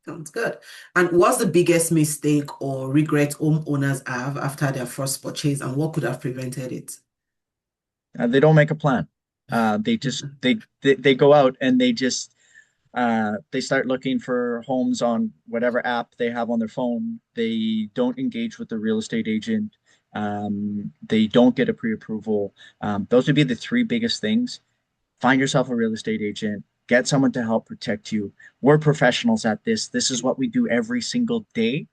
Sounds good. And what's the biggest mistake or regret homeowners have after their first purchase, and what could have prevented it? They don't make a plan. They just they go out and they start looking for homes on whatever app they have on their phone. They don't engage with the real estate agent. They don't get a pre-approval. Those would be the three biggest things. Find yourself a real estate agent. Get someone to help protect you. We're professionals at this. This is what we do every single day.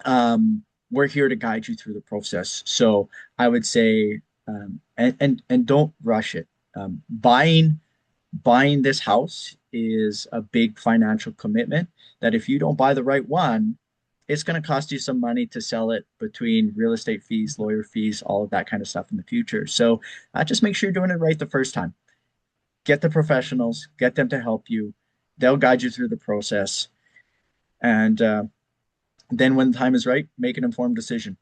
We're here to guide you through the process. So I would say, and don't rush it. Buying this house is a big financial commitment that if you don't buy the right one, it's going to cost you some money to sell it between real estate fees, lawyer fees, all of that kind of stuff in the future. So just make sure you're doing it right the first time. Get the professionals, get them to help you. They'll guide you through the process. And then when the time is right, make an informed decision.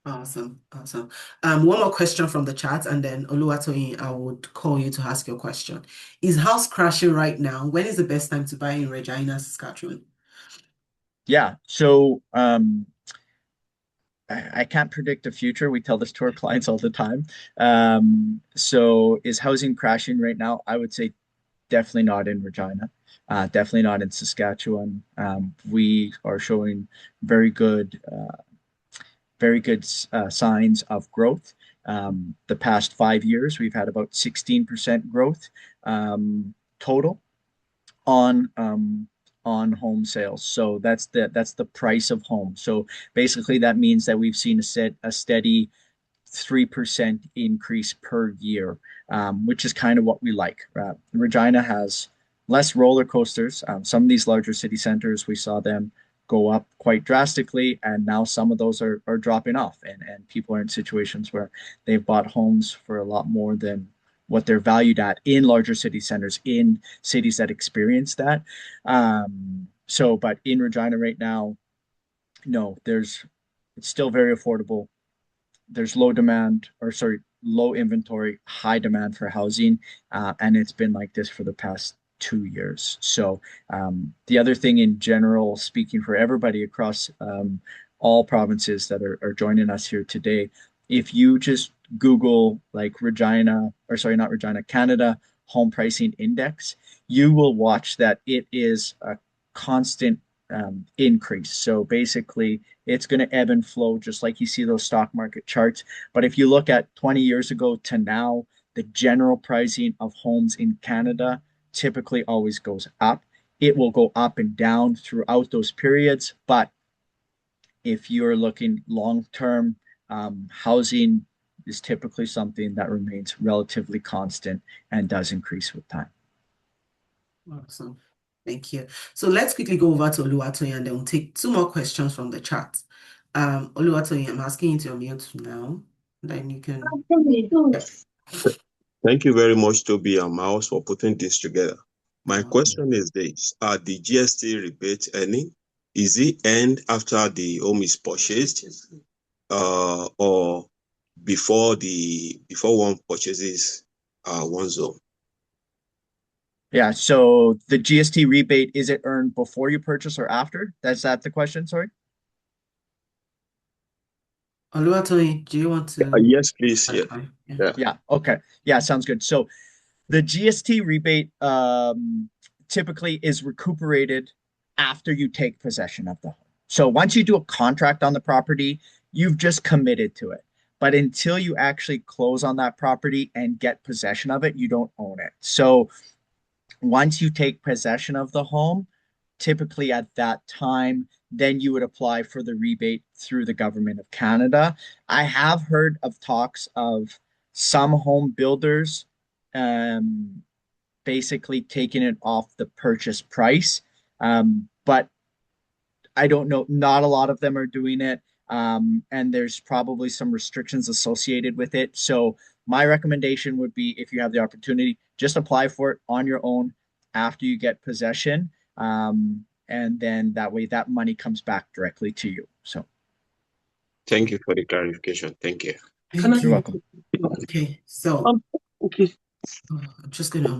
Awesome. Awesome. One more question from the chat, and then Oluwatoyin, I would call you to ask your question. Is house crashing right now? When is the best time to buy in Regina, Saskatchewan? Yeah. So I can't predict the future. We tell this to our clients all the time. So is housing crashing right now? I would say definitely not in Regina. Definitely not in Saskatchewan. We are showing very good signs of growth. The past 5 years, we've had about 16% growth total on home sales. So that's the price of home. So basically, that means that we've seen a steady 3% increase per year, which is kind of what we like. Regina has less roller coasters. Some of these larger city centers, we saw them go up quite drastically, and now some of those are dropping off, and people are in situations where they've bought homes for a lot more than what they're valued at in larger city centers, in cities that experience that. But in Regina right now, no, it's still very affordable. There's low inventory, high demand for housing, and it's been like this for the past 2 years. So the other thing in general, speaking for everybody across all provinces that are joining us here today, if you just Google like Canada Home Pricing Index, you will watch that it is a constant increase. So basically, it's going to ebb and flow just like you see those stock market charts. But if you look at 20 years ago to now, the general pricing of homes in Canada typically always goes up. It will go up and down throughout those periods. But if you're looking long term, housing is typically something that remains relatively constant and does increase with time. Awesome. Thank you. So let's quickly go over to Oluwatoyin, and then we'll take two more questions from the chat. Oluwatoyin, I'm asking you to unmute now. Then you can. Thank you very much, Toby and Miles, for putting this together. My Welcome. question is this: are the GST rebate ending? Is it end after the home is purchased, or before one purchases one zone? Yeah, so the GST rebate, is it earned before you purchase or after? That's that the question, sorry? Oluwatoyin, do you want to Yes, please. Yeah. clarify? Yeah. Yeah. Yeah, okay. Yeah, sounds good. So the GST rebate typically is recuperated after you take possession of the home. So once you do a contract on the property, you've just committed to it. But until you actually close on that property and get possession of it, you don't own it. So once you take possession of the home, typically at that time, then you would apply for the rebate through the government of Canada. I have heard of talks of some home builders um, basically taking it off the purchase price. But I don't know, not a lot of them are doing it. And there's probably some restrictions associated with it. So my recommendation would be if you have the opportunity, just apply for it on your own after you get possession. And then that way that money comes back directly to you. So Thank you for the clarification. Thank you. Thank you're you. welcome. Okay, so Okay. I'm just going to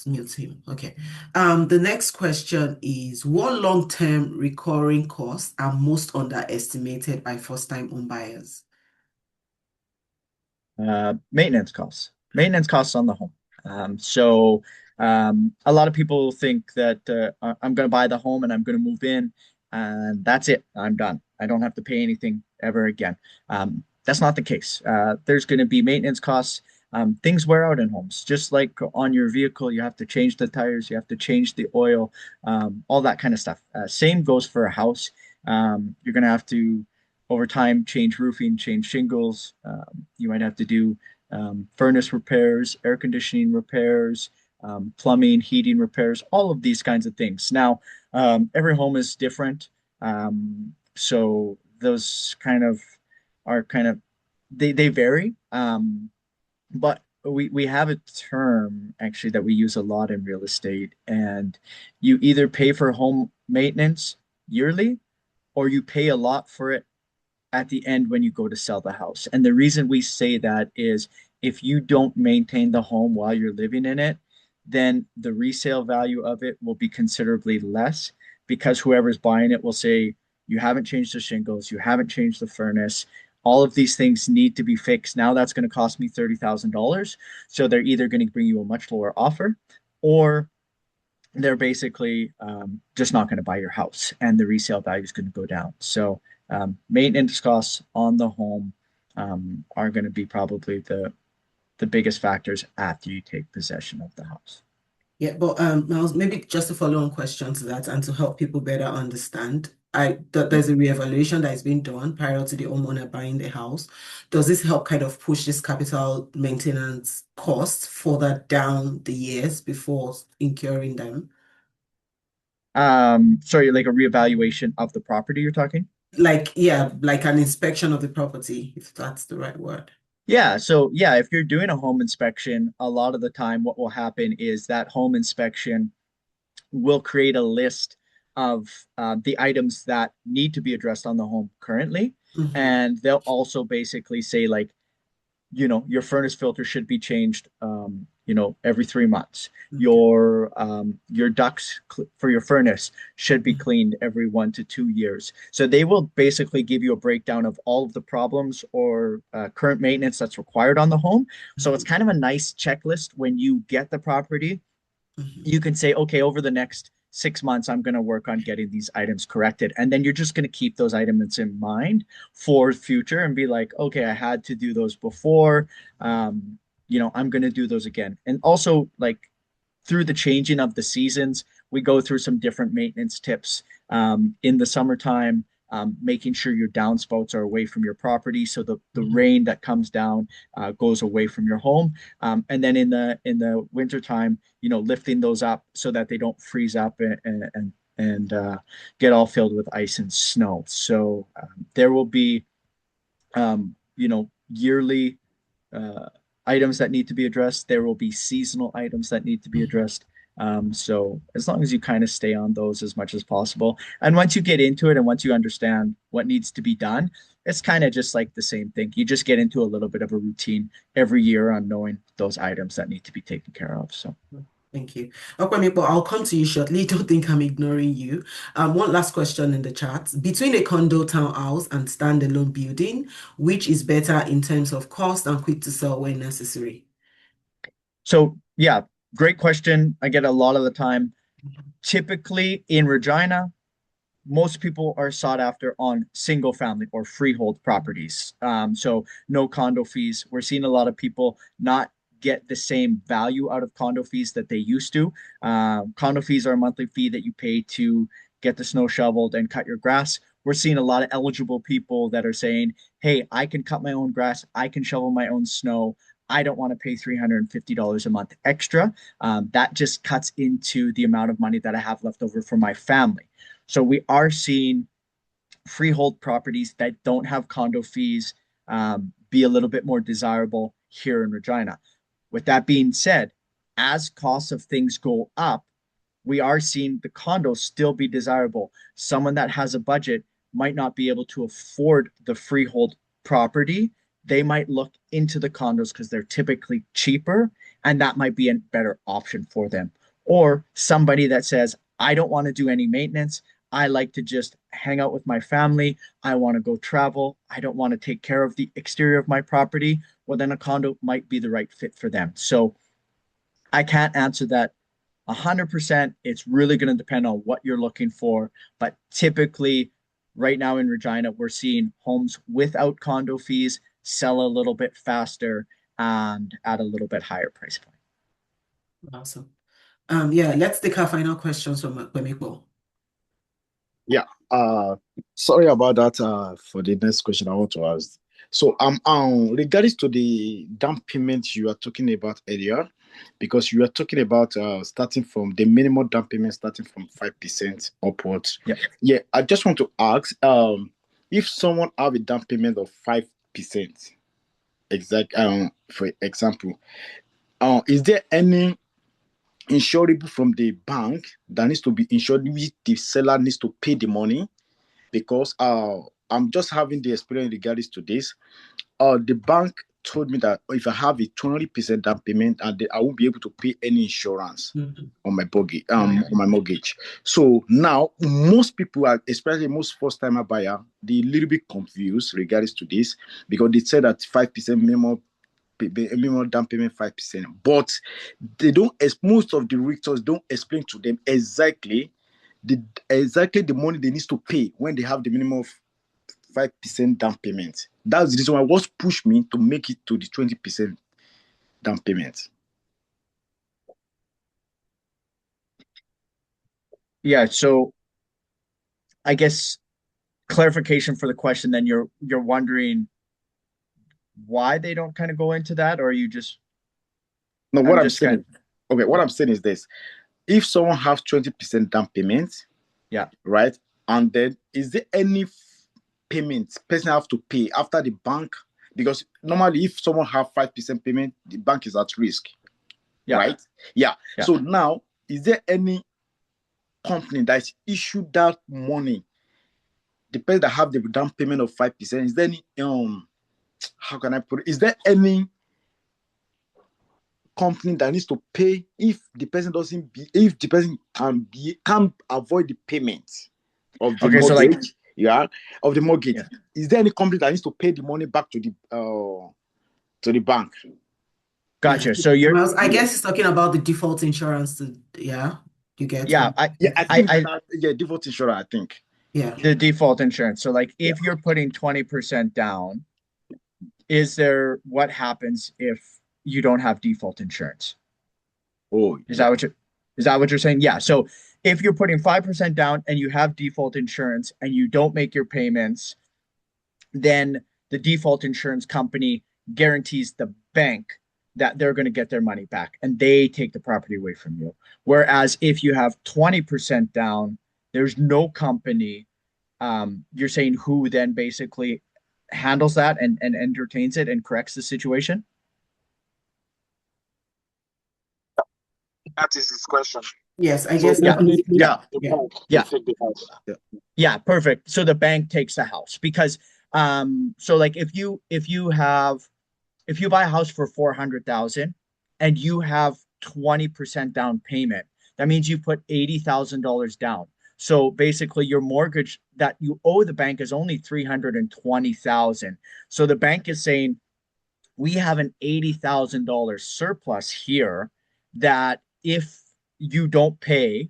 mute him. Okay. The next question is, what long-term recurring costs are most underestimated by first-time home buyers? Maintenance costs on the home. A lot of people think that I'm going to buy the home and I'm going to move in and that's it. I'm done. I don't have to pay anything ever again. That's not the case. There's going to be maintenance costs. Things wear out in homes, just like on your vehicle. You have to change the tires, you have to change the oil, all that kind of stuff. Same goes for a house. You're going to have to over time change roofing, change shingles. You might have to do furnace repairs, air conditioning repairs, plumbing, heating repairs, all of these kinds of things. Now, every home is different. So those kind of are kind of they vary. But we have a term actually that we use a lot in real estate, and you either pay for home maintenance yearly or you pay a lot for it at the end when you go to sell the house. And the reason we say that is if you don't maintain the home while you're living in it, then the resale value of it will be considerably less because whoever's buying it will say, you haven't changed the shingles, you haven't changed the furnace. All of these things need to be fixed. Now that's going to cost me $30,000. So they're either going to bring you a much lower offer or they're basically just not going to buy your house and the resale value is going to go down. So maintenance costs on the home are going to be probably the biggest factors after you take possession of the house. Yeah, but Miles, maybe just a follow-on question to that and to help people better understand. There's a reevaluation that is being done prior to the homeowner buying the house. Does this help kind of push this capital maintenance costs further down the years before incurring them? Sorry, like a reevaluation of the property you're talking? Like, yeah, like an inspection of the property, if that's the right word. Yeah, so yeah, if you're doing a home inspection, a lot of the time what will happen is that home inspection will create a list of the items that need to be addressed on the home currently. Hmm. And they'll also basically say, like, your furnace filter should be changed, every 3 months. Okay. Your ducts for your furnace should be cleaned every 1 to 2 years. So they will basically give you a breakdown of all of the problems or current maintenance that's required on the home. So it's Hmm. kind of a nice checklist when you get the property. Hmm. You can say, okay, over the next 6 months, I'm going to work on getting these items corrected. And then you're just going to keep those items in mind for future and be like, okay, I had to do those before. I'm going to do those again. And also, like, through the changing of the seasons, we go through some different maintenance tips in the summertime. Making sure your downspouts are away from your property, so the Hmm. rain that comes down goes away from your home. And then in the wintertime, lifting those up so that they don't freeze up and get all filled with ice and snow. So there will be yearly items that need to be addressed. There will be seasonal items that need to be Mhm. addressed. So as long as you kind of stay on those as much as possible, and once you get into it and once you understand what needs to be done, it's kind of just like the same thing. You just get into a little bit of a routine every year on knowing those items that need to be taken care of. So. Thank you. Okwemipo, I'll come to you shortly. Don't think I'm ignoring you. One last question in the chat. Between a condo townhouse and standalone building, which is better in terms of cost and quick to sell when necessary? So yeah, great question. I get a lot of the time. Typically in Regina, most people are sought after on single family or freehold properties. So no condo fees. We're seeing a lot of people not get the same value out of condo fees that they used to. Condo fees are a monthly fee that you pay to get the snow shoveled and cut your grass. We're seeing a lot of eligible people that are saying, hey, I can cut my own grass, I can shovel my own snow. I don't want to pay $350 a month extra. That just cuts into the amount of money that I have left over for my family. So we are seeing freehold properties that don't have condo fees be a little bit more desirable here in Regina. With that being said, as costs of things go up, we are seeing the condos still be desirable. Someone that has a budget might not be able to afford the freehold property. They might look into the condos because they're typically cheaper, and that might be a better option for them. Or somebody that says, I don't want to do any maintenance. I like to just hang out with my family. I want to go travel. I don't want to take care of the exterior of my property. Well, then a condo might be the right fit for them. So I can't answer that 100%. It's really going to depend on what you're looking for. But typically, right now in Regina, we're seeing homes without condo fees sell a little bit faster and at a little bit higher price point. Awesome. Yeah, let's take our final questions from Okwemipo. Yeah. Sorry about that. For the next question I want to ask. So, regards to the down payment you are talking about earlier, because you are talking about starting from the minimum down payment starting from 5% upwards. Yeah. Yeah. I just want to ask, if someone have a down payment of 5%, for example, is there any insurable from the bank that needs to be insured if the seller needs to pay the money? Because I'm just having the experience regarding to this. The bank told me that if I have a 20% down payment, and I won't be able to pay any insurance on my mortgage. So now most people are, especially most first-timer buyer, they a little bit confused regarding to this because they said that 5% minimum down payment 5%, but they don't. Most of the realtors don't explain to them exactly the money they need to pay when they have the minimum of 5% down payment. That's the reason why what pushed me to make it to the 20% down payment. Yeah. So I guess clarification for the question, then you're wondering why they don't kind of go into that, or are you just No, what I'm I'm just saying kind is, okay, what yeah, I'm saying is this. If someone has 20% down payment, yeah. right, and then is there any payment person have to pay after the bank? Because normally if someone have 5% payment, the bank is at risk, Yeah. right? Yeah. Yeah. So now, is there any company that is issued that money, the person that have the down payment of 5%? Is there any how can I put it? Is there any company that needs to pay if the person doesn't be if the person can't avoid the payment of the Okay, so like mortgage? Yeah, of the mortgage. yeah. Is there any company that needs to pay the money back to the bank? Yeah. Gotcha. So Well, I guess he's talking about the default insurance yeah, you get yeah, me. Yeah, I think I yeah, default insurance, I think. Yeah. the default insurance. So like Yeah. if you're putting 20% down, what happens if you don't have default insurance? Oh, Is yeah. that what you're saying? Yeah. So if you're putting 5% down and you have default insurance and you don't make your payments, then the default insurance company guarantees the bank that they're going to get their money back and they take the property away from you. Whereas if you have 20% down, there's no company. You're saying who then basically handles that and entertains it and corrects the situation? That is his question. Yes, I So guess that was, definitely Yeah, the yeah. bank yeah, will take the house. yeah, perfect. So the bank takes the house because so like if you buy a house for 400,000 and you have 20% down payment, that means you put $80,000 down. So basically your mortgage that you owe the bank is only 320,000. So the bank is saying we have an $80,000 surplus here that if you don't pay,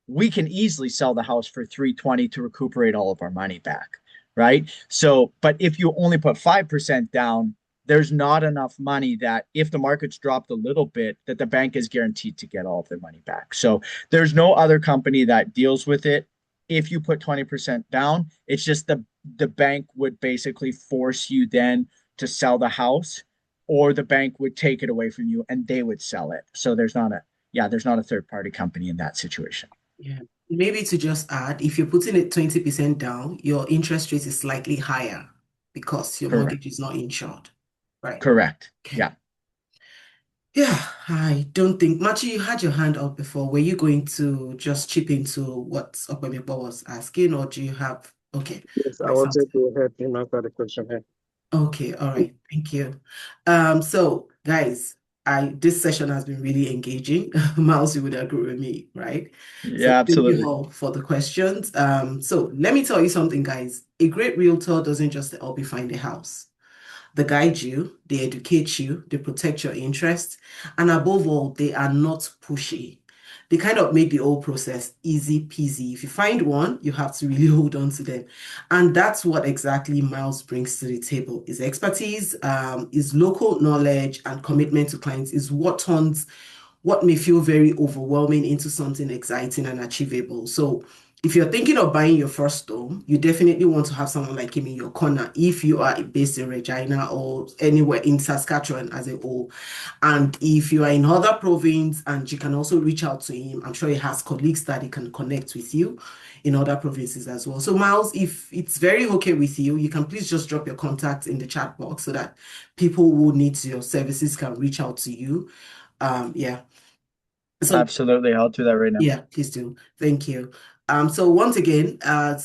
we can easily sell the house for 320 to recuperate all of our money back, right? So, but if you only put 5% down, there's not enough money that if the market's dropped a little bit, that the bank is guaranteed to get all of their money back. So there's no other company that deals with it. If you put 20% down, it's just the bank would basically force you then to sell the house, or the bank would take it away from you and they would sell it. So there's not a third party company in that situation. Yeah. Maybe to just add, if you're putting it 20% down, your interest rate is slightly higher because your Correct. mortgage is not insured. Right. Correct. Okay. Yeah. Yeah, I don't think, Machi, you had your hand up before. Were you going to just chip into what Opemipo was asking, or do you have, okay, Yes, I right, sounds wanted good. to help him answer the question here. Okay, all right, thank you. So guys, this session has been really engaging. Miles, you would agree with me, right? So Yeah, thank you absolutely. all for the questions. So let me tell you something, guys. A great realtor doesn't just help you find a house. They guide you, they educate you, they protect your interests, and above all, they are not pushy. They kind of make the whole process easy peasy. If you find one, you have to really hold on to them. And that's what exactly Miles brings to the table. His expertise, his local knowledge and commitment to clients is what turns what may feel very overwhelming into something exciting and achievable. So if you're thinking of buying your first home, you definitely want to have someone like him in your corner if you are based in Regina or anywhere in Saskatchewan as a whole. And if you are in other province, and you can also reach out to him, I'm sure he has colleagues that he can connect with you in other provinces as well. So Miles, if it's very okay with you, you can please just drop your contact in the chat box so that people who need your services can reach out to you. Yeah. So Absolutely. I'll do that right now. yeah, please do. Thank you. So once again,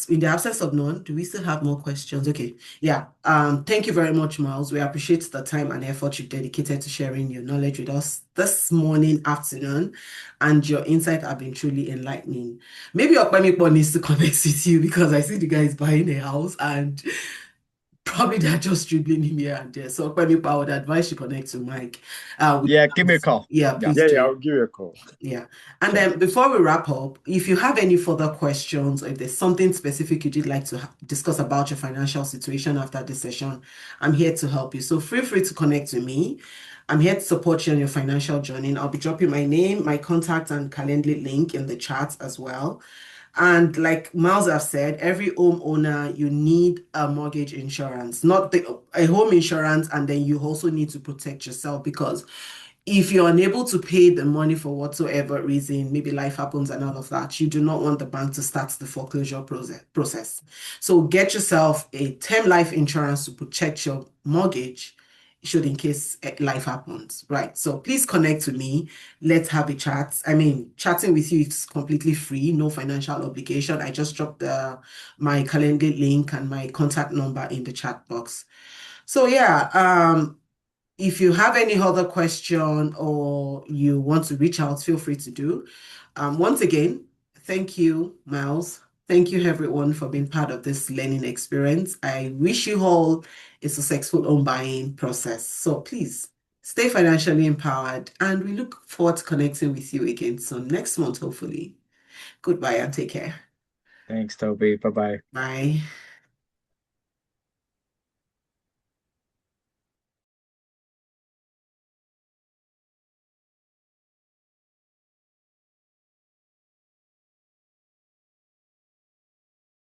in the absence of none, do we still have more questions? Okay. Yeah. Thank you very much, Miles. We appreciate the time and effort you've dedicated to sharing your knowledge with us this morning, afternoon, and your insight have been truly enlightening. Maybe Okpemikpo needs to connect with you because I see the guy is buying a house and probably they're just dribbling him here and there. So Okpemikpo, I would advise you connect to Mike. Yeah, give me a call. Yeah, Yeah. please Yeah, do. I'll give you a call. Yeah. And Okay. then before we wrap up, if you have any further questions or if there's something specific you'd like to discuss about your financial situation after this session, I'm here to help you. So feel free to connect with me. I'm here to support you on your financial journey. I'll be dropping my name, my contact, and Calendly link in the chat as well. And like Miles have said, every homeowner, you need a mortgage insurance, not a home insurance, and then you also need to protect yourself because if you're unable to pay the money for whatsoever reason, maybe life happens and all of that, you do not want the bank to start the foreclosure process. So get yourself a term life insurance to protect your mortgage should in case life happens, right? So please connect to me. Let's have a chat. I mean, chatting with you is completely free, no financial obligation. I just dropped my calendar link and my contact number in the chat box. So yeah, if you have any other question or you want to reach out, feel free to do. Once again, thank you, Miles. Thank you, everyone, for being part of this learning experience. I wish you all a successful home buying process. So please stay financially empowered, and we look forward to connecting with you again soon, next month, hopefully. Goodbye and take care. Thanks, Toby. Bye bye. Bye.